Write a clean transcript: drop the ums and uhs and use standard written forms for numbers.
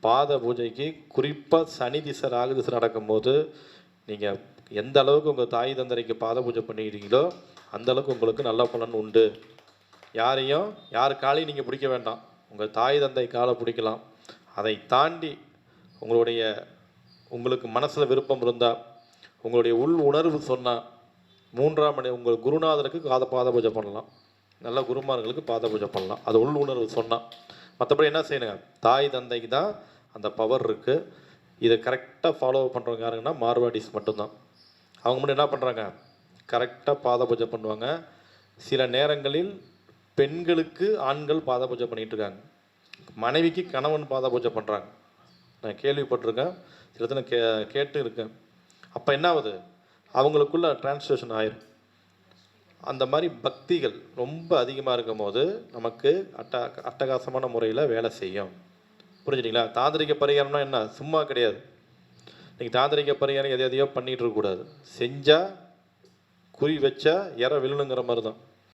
பாத பூஜைக்கு குறிப்பாக சனி திசை ராகு திசை நடக்கும்போது நீங்கள் எந்த அளவுக்கு உங்கள் தாய் தந்தரைக்கு பாத பூஜை பண்ணிக்கிறீங்களோ அந்த அளவுக்கு உங்களுக்கு நல்ல பலன் உண்டு. யார் காலையும் நீங்கள் பிடிக்க வேண்டாம், உங்கள் தாய் தந்தை காலை பிடிக்கலாம். அதை தாண்டி உங்களுக்கு மனசில் விருப்பம் இருந்தால், உங்களுடைய உள் உணர்வு சொன்னால், 3ஆம் மணி உங்கள் குருநாதருக்கு பாத பூஜை பண்ணலாம். நல்ல குருமார்களுக்கு பாத பூஜை பண்ணலாம், அது உள் உணர்வு சொன்னால். மற்றபடி என்ன செய்யணுங்க, தாய் தந்தைக்கு தான் அந்த பவர் இருக்குது. இதை கரெக்டாக ஃபாலோ பண்ணுறவங்க யாருங்கன்னா மார்வாடிஸ் மட்டும்தான். அவங்க மட்டும் என்ன பண்ணுறாங்க, கரெக்டாக பாத பூஜை பண்ணுவாங்க. சில நேரங்களில் பெண்களுக்கு ஆண்கள் பாத பூஜை பண்ணிகிட்டு இருக்காங்க, மனைவிக்கு கணவன் பாத பூஜை பண்ணுறாங்க. நான் கேள்விப்பட்டிருக்கேன், சில இடத்துல கேட்டு இருக்கேன். அப்போ என்ன ஆகுது, அவங்களுக்குள்ள டிரான்ஸ்லேஷன் ஆயிரும். அந்த மாதிரி பக்திகள் ரொம்ப அதிகமாக இருக்கும் போது நமக்கு அட்டகாசமான முறையில் வேலை செய்யும். புரிஞ்சுட்டிங்களா? தாந்திரிக பரிகாரம்னா என்ன, சும்மா கிடையாது. நீங்கள் தாந்திரிக பரிகாரம் எதையோ பண்ணிகிட்டு இருக்கக்கூடாது. செஞ்சால் குறி வச்சா விழணுங்கிற மாதிரி தான்.